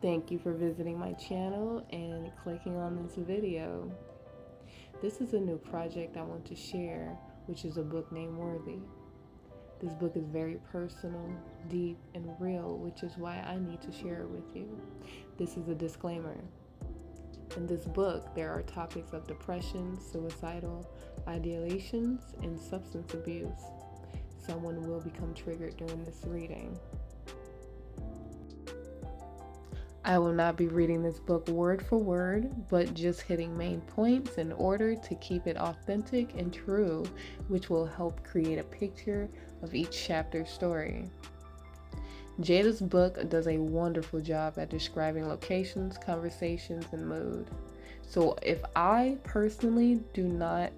Thank you for visiting my channel and clicking on this video. This is a new project I want to share, which is a book named Worthy. This book is very personal, deep, and real, which is why I need to share it with you. This is a disclaimer. In this book, there are topics of depression, suicidal ideations, and substance abuse. Someone will become triggered during this reading. I will not be reading this book word for word, but just hitting main points in order to keep it authentic and true, which will help create a picture of each chapter's story. Jada's book does a wonderful job at describing locations, conversations, and mood. So if I personally do not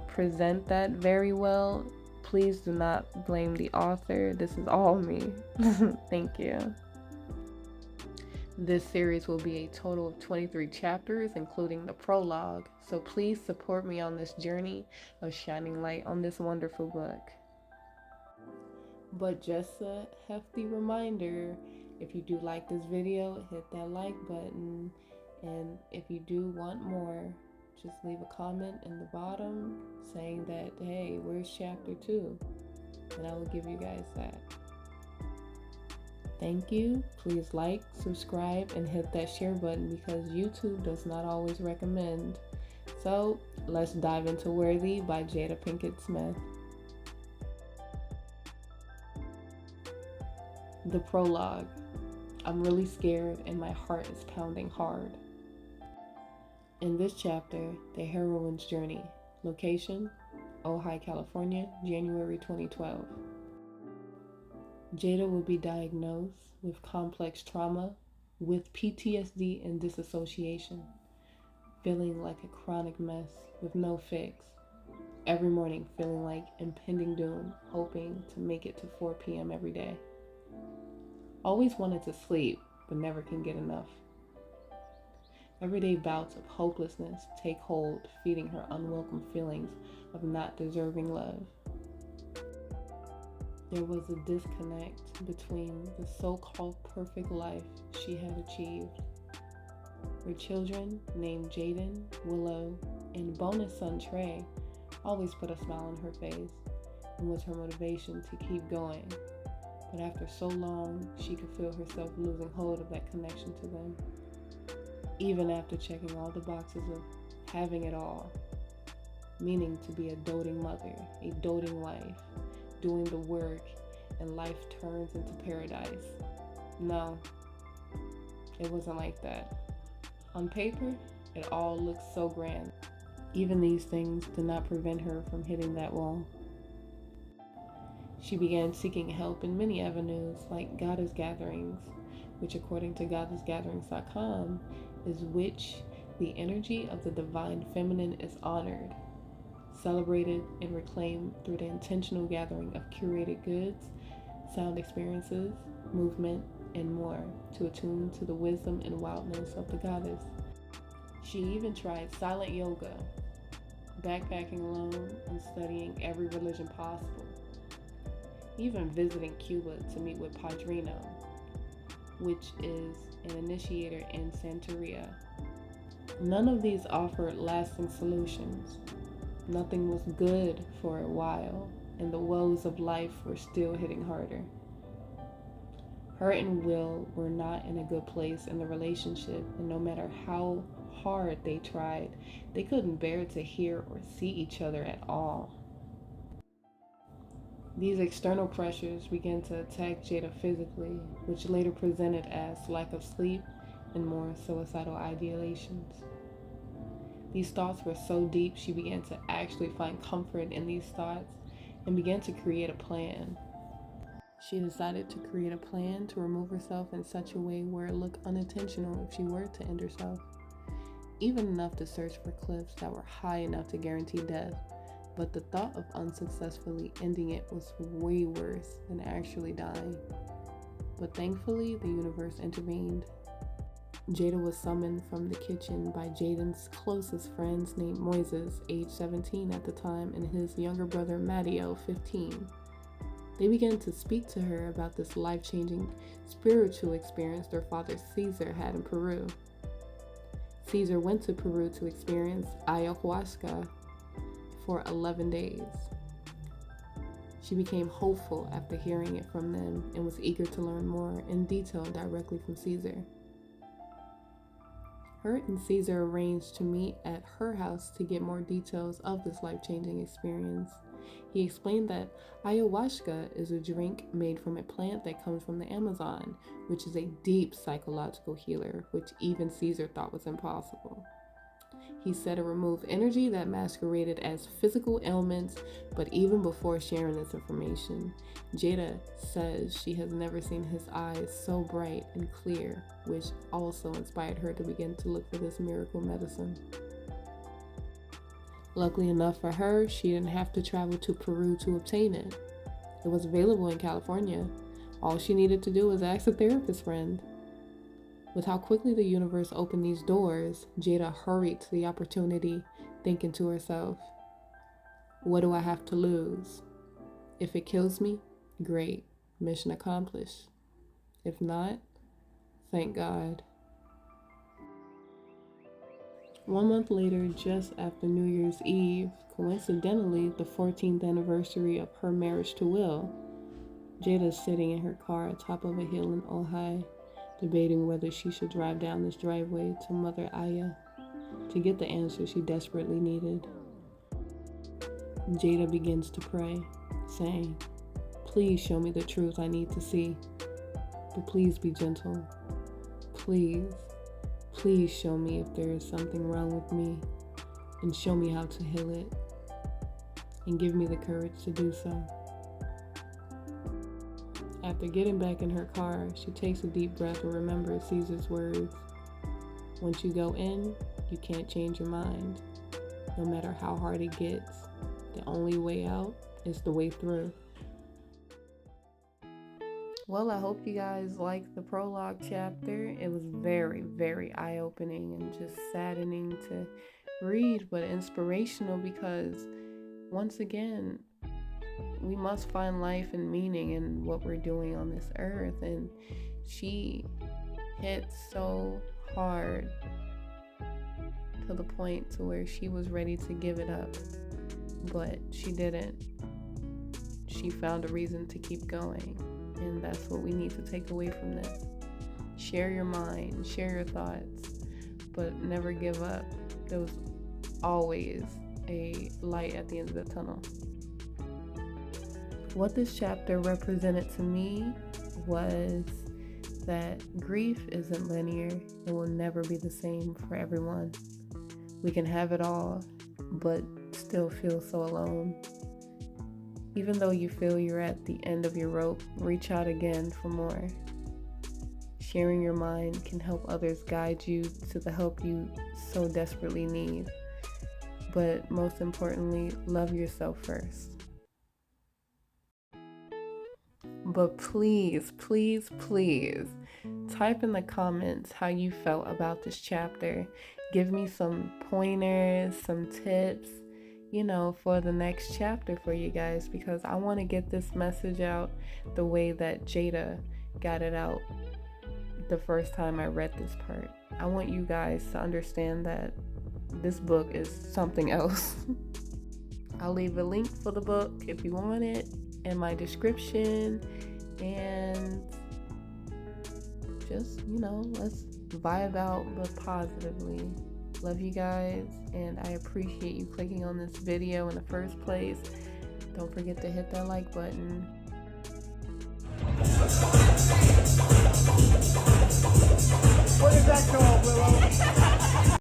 present that very well, please do not blame the author. This is all me. Thank you. This series will be a total of 23 chapters, including the prologue, so please support me on this journey of shining light on this wonderful book. But just a hefty reminder, if you do like this video, hit that like button, and if you do want more, just leave a comment in the bottom saying that, hey, where's chapter 2? And I will give you guys that. Thank you. Please like, subscribe, and hit that share button because YouTube does not always recommend. So let's dive into Worthy by Jada Pinkett-Smith. The prologue. I'm really scared and my heart is pounding hard. In this chapter, the heroine's journey. Location, Ojai, California, January 2012. Jada will be diagnosed with complex trauma, with PTSD and disassociation, feeling like a chronic mess with no fix. Every morning feeling like impending doom, hoping to make it to 4 p.m. every day. Always wanted to sleep, but never can get enough. Everyday bouts of hopelessness take hold, feeding her unwelcome feelings of not deserving love. There was a disconnect between the so-called perfect life she had achieved. Her children, named Jaden, Willow, and bonus son Trey, always put a smile on her face and was her motivation to keep going. But after so long, she could feel herself losing hold of that connection to them. Even after checking all the boxes of having it all, meaning to be a doting mother, a doting wife, doing the work, and life turns into paradise. No, it wasn't like that. On paper, it all looked so grand. Even these things did not prevent her from hitting that wall. She began seeking help in many avenues, like goddess gatherings, which according to goddessgatherings.com is which the energy of the divine feminine is honored, celebrated, and reclaimed through the intentional gathering of curated goods, sound experiences, movement, and more to attune to the wisdom and wildness of the goddess. She even tried silent yoga, backpacking alone, and studying every religion possible, even visiting Cuba to meet with Padrino, which is an initiator in Santeria. None of these offered lasting solutions. Nothing was good for a while, and the woes of life were still hitting harder. Her and Will were not in a good place in the relationship, and no matter how hard they tried, they couldn't bear to hear or see each other at all. These external pressures began to attack Jada physically, which later presented as lack of sleep and more suicidal ideations. These thoughts were so deep, she began to actually find comfort in these thoughts and began to create a plan. She decided to create a plan to remove herself in such a way where it looked unintentional if she were to end herself, even enough to search for cliffs that were high enough to guarantee death. But the thought of unsuccessfully ending it was way worse than actually dying. But thankfully, the universe intervened. Jada was summoned from the kitchen by Jaden's closest friends named Moises, age 17 at the time, and his younger brother Matteo, 15. They began to speak to her about this life-changing spiritual experience their father Caesar had in Peru. Caesar went to Peru to experience ayahuasca for 11 days. She became hopeful after hearing it from them and was eager to learn more in detail directly from Caesar. Her and Caesar arranged to meet at her house to get more details of this life-changing experience. He explained that ayahuasca is a drink made from a plant that comes from the Amazon, which is a deep psychological healer, which even Caesar thought was impossible. He said it removed energy that masqueraded as physical ailments, but even before sharing this information, Jada says she has never seen his eyes so bright and clear, which also inspired her to begin to look for this miracle medicine. Luckily enough for her, she didn't have to travel to Peru to obtain it. It was available in California. All she needed to do was ask a therapist friend. With how quickly the universe opened these doors, Jada hurried to the opportunity, thinking to herself, what do I have to lose? If it kills me, great, mission accomplished. If not, thank God. 1 month later, just after New Year's Eve, coincidentally the 14th anniversary of her marriage to Will, Jada is sitting in her car atop of a hill in Ojai, debating whether she should drive down this driveway to Mother Aya to get the answer she desperately needed. Jada begins to pray, saying, please show me the truth I need to see, but please be gentle. Please show me if there is something wrong with me, and show me how to heal it, and give me the courage to do so. After getting back in her car, she takes a deep breath and remembers Caesar's words. Once you go in, you can't change your mind. No matter how hard it gets, the only way out is the way through. Well, I hope you guys liked the prologue chapter. It was very, very eye-opening and just saddening to read, but inspirational because, once again, we must find life and meaning in what we're doing on this earth. And she hit so hard to the point to where she was ready to give it up, but she didn't. She found a reason to keep going, and that's what we need to take away from this. Share your mind, share your thoughts, but never give up. There was always a light at the end of the tunnel. What this chapter represented to me was that grief isn't linear. It will never be the same for everyone. We can have it all, but still feel so alone. Even though you feel you're at the end of your rope, reach out again for more. Sharing your mind can help others guide you to the help you so desperately need. But most importantly, love yourself first. But please, please, please, type in the comments how you felt about this chapter. Give me some pointers, some tips, for the next chapter for you guys, because I want to get this message out the way that Jada got it out the first time I read this part. I want you guys to understand that this book is something else. I'll leave a link for the book if you want it in my description, and just, let's vibe out, but positively. Love you guys, and I appreciate you clicking on this video in the first place. Don't forget to hit that like button.